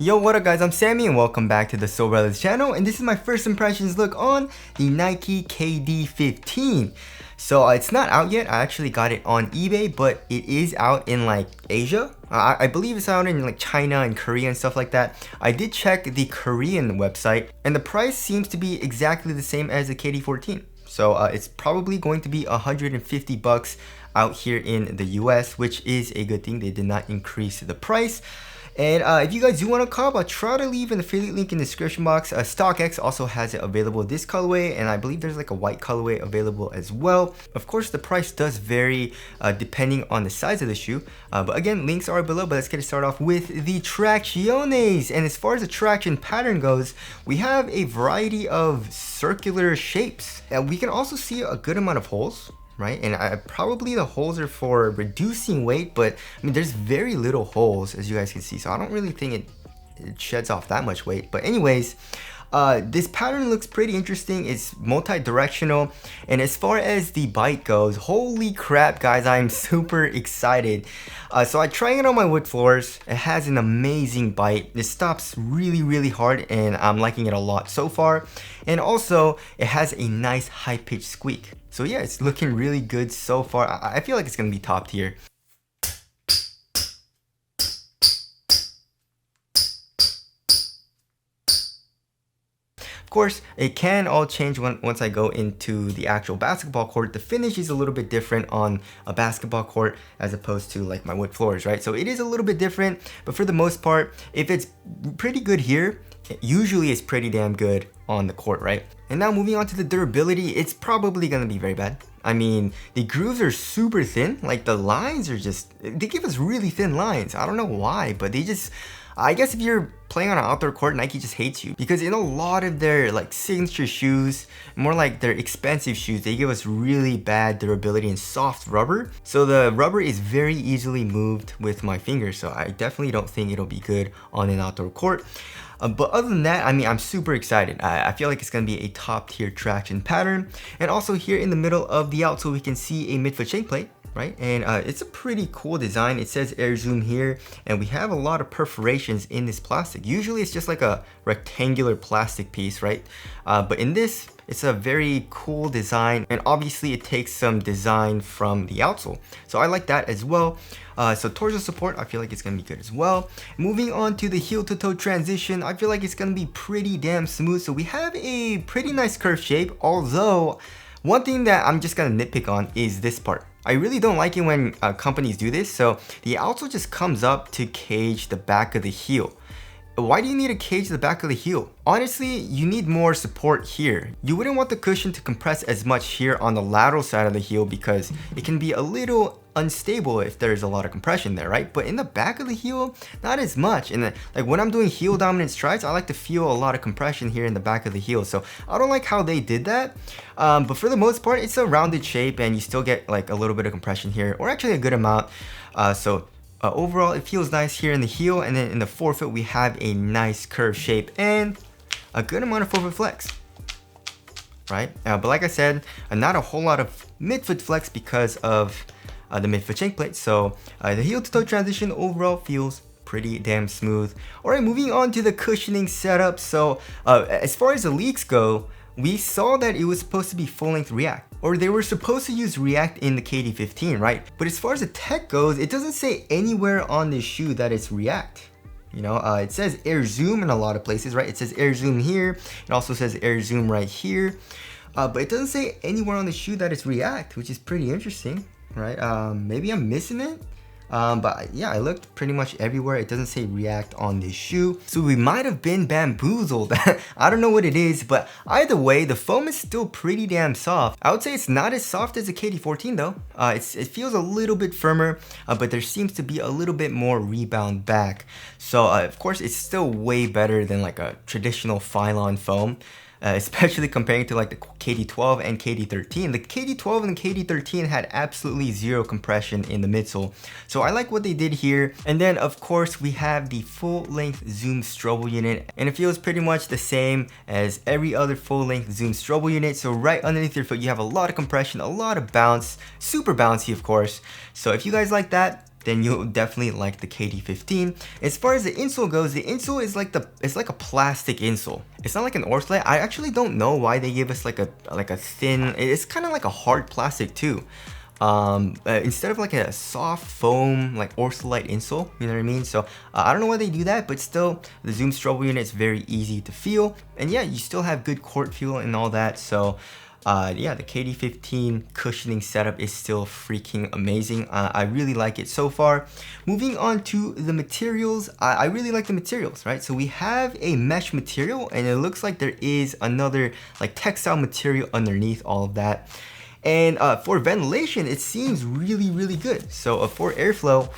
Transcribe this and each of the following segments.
Yo, what up guys, I'm Sammy and welcome back to the Soul Brothers channel, and this is my first impressions look on the Nike KD15. So it's not out yet. I actually got it on eBay, but it is out in like Asia. I believe it's out in like China and Korea and stuff like that. I did check the Korean website and the price seems to be exactly the same as the KD14. So it's probably going to be 150 bucks out here in the US, which is a good thing. They did not increase the price. And if you guys do want to cop, I'll try to leave an affiliate link in the description box. StockX also has it available this colorway, and I believe there's like a white colorway available as well. Of course, the price does vary depending on the size of the shoe. But again, links are below, but let's get it started off with the tracciones. And as far as the traction pattern goes, we have a variety of circular shapes. And we can also see a good amount of holes. Right, and probably the holes are for reducing weight, but I mean there's very little holes as you guys can see, so I don't really think it sheds off that much weight. But anyways, this pattern looks pretty interesting. It's multi-directional, and as far as the bite goes, holy crap guys, I'm super excited. So I tried it on my wood floors. It has an amazing bite. It stops really hard, and I'm liking it a lot so far. And also it has a nice high-pitched squeak. So yeah, it's looking really good so far. I feel like it's gonna be top tier. Of course, it can all change once I go into the actual basketball court. The finish is a little bit different on a basketball court as opposed to like my wood floors, right? So it is a little bit different, but for the most part, if it's pretty good here, usually it's pretty damn good on the court, right? And now moving on to the durability, it's probably gonna be very bad. I mean, the grooves are super thin. Like the lines are just, they give us really thin lines. I don't know why, but they just, I guess if you're playing on an outdoor court, Nike just hates you, because in a lot of their like signature shoes, more like their expensive shoes, they give us really bad durability and soft rubber. So the rubber is very easily moved with my fingers. So I definitely don't think it'll be good on an outdoor court. But other than that, I mean, I'm super excited. I feel like it's going to be a top tier traction pattern. And also here in the middle of the outsole, we can see a midfoot shank plate, right? And it's a pretty cool design. It says air zoom here, and we have a lot of perforations in this plastic. Usually it's just like a rectangular plastic piece, right? But in this, it's a very cool design, and obviously it takes some design from the outsole. So I like that as well. So torso support, I feel like it's gonna be good as well. Moving on to the heel to toe transition, I feel like it's gonna be pretty damn smooth. So we have a pretty nice curved shape, although one thing that I'm just gonna nitpick on is this part. I really don't like it when companies do this. So the outsole just comes up to cage the back of the heel. Why do you need to cage the back of the heel? Honestly, you need more support here. You wouldn't want the cushion to compress as much here on the lateral side of the heel because it can be a little unstable if there's a lot of compression there, right? But in the back of the heel, not as much. And like when I'm doing heel dominant strides, I like to feel a lot of compression here in the back of the heel. So I don't like how they did that. But for the most part, it's a rounded shape and you still get like a little bit of compression here, or actually a good amount. Overall, it feels nice here in the heel, and then in the forefoot, we have a nice curved shape and a good amount of forefoot flex, right? But like I said, not a whole lot of midfoot flex because of the midfoot shank plate. So the heel to toe transition overall feels pretty damn smooth. All right, moving on to the cushioning setup. So as far as the leaks go, we saw that it was supposed to be full-length React, or they were supposed to use React in the KD15, right? But as far as the tech goes, it doesn't say anywhere on this shoe that it's React. You know, it says air zoom in a lot of places, right? It says air zoom here. It also says air zoom right here. But it doesn't say anywhere on the shoe that it's React, which is pretty interesting, right? Maybe I'm missing it. But yeah, I looked pretty much everywhere. It doesn't say React on this shoe. So we might have been bamboozled. I don't know what it is, but either way, the foam is still pretty damn soft. I would say it's not as soft as the KD14 though. It feels a little bit firmer, but there seems to be a little bit more rebound back. So of course, it's still way better than like a traditional Phylon foam. Especially comparing to like the KD12 and KD13. The KD12 and the KD13 had absolutely zero compression in the midsole. So I like what they did here. And then of course we have the full length Zoom Strobel unit, and it feels pretty much the same as every other full length Zoom Strobel unit. So right underneath your foot, you have a lot of compression, a lot of bounce, super bouncy of course. So if you guys like that, then you'll definitely like the KD15. As far as the insole goes, the insole is like it's like a plastic insole. It's not like an Ortholite. I actually don't know why they give us like a thin, it's kind of like a hard plastic too. Instead of like a soft foam like Ortholite insole, you know what I mean? So I don't know why they do that, but still the Zoom strobo unit is very easy to feel, and yeah, you still have good court feel and all that. So yeah, the KD15 cushioning setup is still freaking amazing. I really like it so far. Moving on to the materials, I really like the materials, right? So we have a mesh material, and it looks like there is another like textile material underneath all of that. And for ventilation, it seems really good. So for airflow,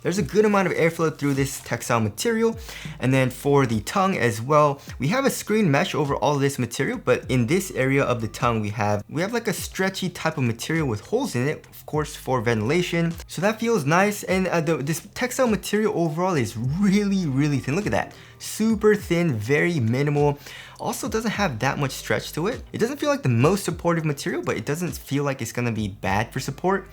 there's a good amount of airflow through this textile material. And then for the tongue as well, we have a screen mesh over all of this material, but in this area of the tongue, we have like a stretchy type of material with holes in it, of course, for ventilation. So that feels nice. And this textile material overall is really thin. Look at that. Super thin, very minimal. Also doesn't have that much stretch to it. It doesn't feel like the most supportive material, but it doesn't feel like it's gonna be bad for support.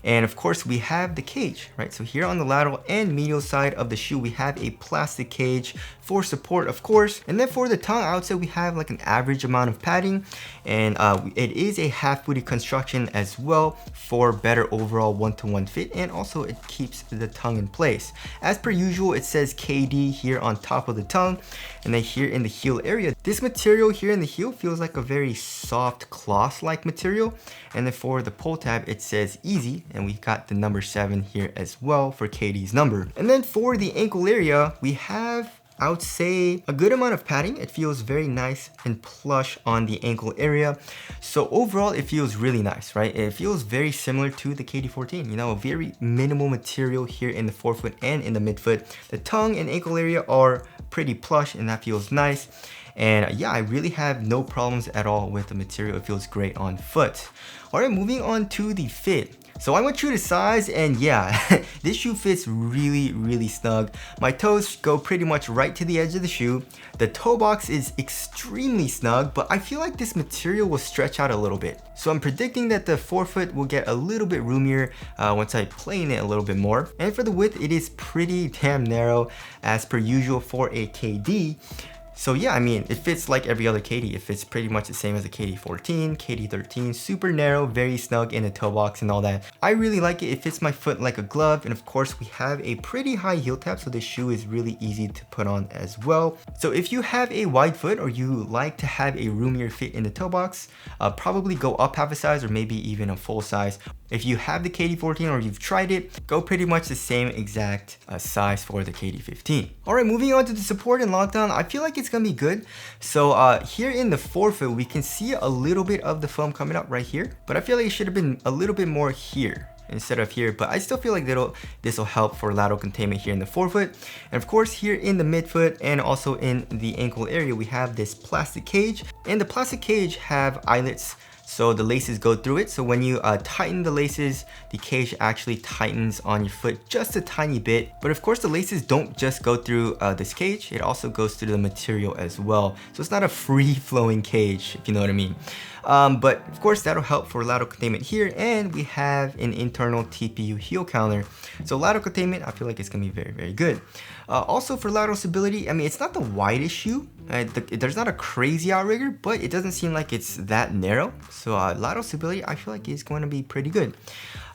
And of course we have the cage, right? So here on the lateral and medial side of the shoe, we have a plastic cage for support, of course. And then for the tongue, I would say we have like an average amount of padding, and it is a half booty construction as well for better overall one-to-one fit, and also it keeps the tongue in place. As per usual, it says KD here on top of the tongue, and then here in the heel area, this material here in the heel feels like a very soft cloth-like material. And then for the pull tab, it says easy, and we got the number 7 here as well for KD's number. And then for the ankle area, we have, I would say, a good amount of padding. It feels very nice and plush on the ankle area. So overall, it feels really nice, right? It feels very similar to the KD14, you know, a very minimal material here in the forefoot and in the midfoot. The tongue and ankle area are pretty plush, and that feels nice. And yeah, I really have no problems at all with the material. It feels great on foot. All right, moving on to the fit. So I went true to size, and yeah, this shoe fits really snug. My toes go pretty much right to the edge of the shoe. The toe box is extremely snug, but I feel like this material will stretch out a little bit. So I'm predicting that the forefoot will get a little bit roomier once I play in it a little bit more. And for the width, it is pretty damn narrow as per usual for a KD. So yeah, I mean, it fits like every other KD. It fits pretty much the same as the KD14, KD13, super narrow, very snug in the toe box and all that. I really like it. It fits my foot like a glove. And of course, we have a pretty high heel tap, so this shoe is really easy to put on as well. So if you have a wide foot, or you like to have a roomier fit in the toe box, probably go up half a size or maybe even a full size. If you have the KD14 or you've tried it, go pretty much the same exact size for the KD15. All right, moving on to the support and lockdown, I feel like it's gonna be good. So here in the forefoot, we can see a little bit of the foam coming up right here, but I feel like it should have been a little bit more here instead of here, but I still feel like this will help for lateral containment here in the forefoot. And of course, here in the midfoot and also in the ankle area, we have this plastic cage, and the plastic cage have eyelets, so the laces go through it. So when you tighten the laces, the cage actually tightens on your foot just a tiny bit. But of course, the laces don't just go through this cage, it also goes through the material as well. So it's not a free-flowing cage, if you know what I mean. But of course, that'll help for lateral containment here. And we have an internal TPU heel counter. So lateral containment, I feel like it's gonna be very good. Also for lateral stability, I mean, it's not the widest shoe. There's not a crazy outrigger, but it doesn't seem like it's that narrow. So lateral stability, I feel like is going to be pretty good.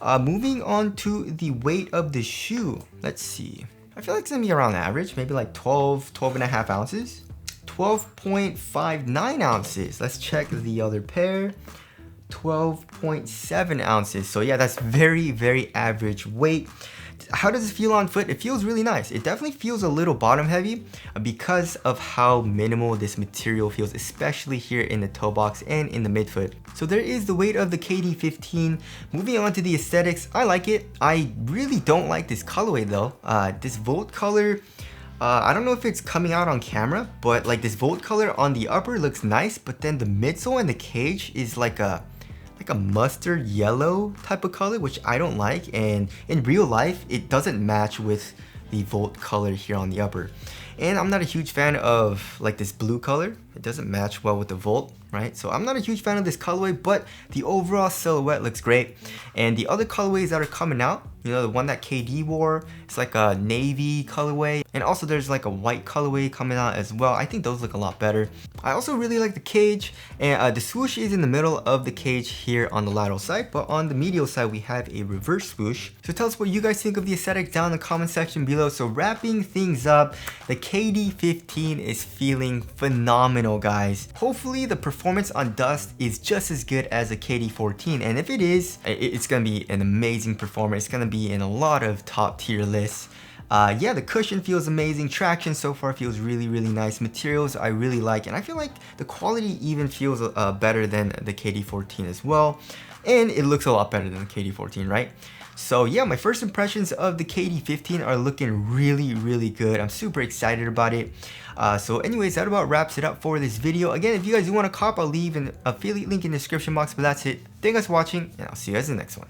Moving on to the weight of the shoe. Let's see. I feel like it's gonna be around average, maybe like 12 and a half ounces. 12.59 ounces. Let's check the other pair. 12.7 ounces. So yeah, that's very average weight. How does it feel on foot? It feels really nice. It definitely feels a little bottom heavy because of how minimal this material feels, especially here in the toe box and in the midfoot. So there is the weight of the KD15. Moving on to the aesthetics, I like it. I really don't like this colorway though. This Volt color, I don't know if it's coming out on camera, but like this Volt color on the upper looks nice, but then the midsole and the cage is like a mustard yellow type of color, which I don't like, and in real life it doesn't match with the Volt color here on the upper. And I'm not a huge fan of like this blue color. It doesn't match well with the Volt, right? So I'm not a huge fan of this colorway, but the overall silhouette looks great. And the other colorways that are coming out, you know, the one that KD wore, it's like a navy colorway. And also there's like a white colorway coming out as well. I think those look a lot better. I also really like the cage, and the swoosh is in the middle of the cage here on the lateral side, but on the medial side we have a reverse swoosh. So tell us what you guys think of the aesthetic down in the comment section below. So wrapping things up, the KD15 is feeling phenomenal, guys. Hopefully the performance on dust is just as good as the KD14, and if it is, it's gonna be an amazing performance. It's gonna be in a lot of top tier lists. Yeah, the cushion feels amazing. Traction so far feels really nice. Materials I really like, and I feel like the quality even feels better than the KD14 as well, and it looks a lot better than the KD14, right? So yeah, my first impressions of the KD15 are looking really good. I'm super excited about it. So anyways, that about wraps it up for this video. Again, if you guys do want to cop, I'll leave an affiliate link in the description box, but that's it. Thank you guys for watching, and I'll see you guys in the next one.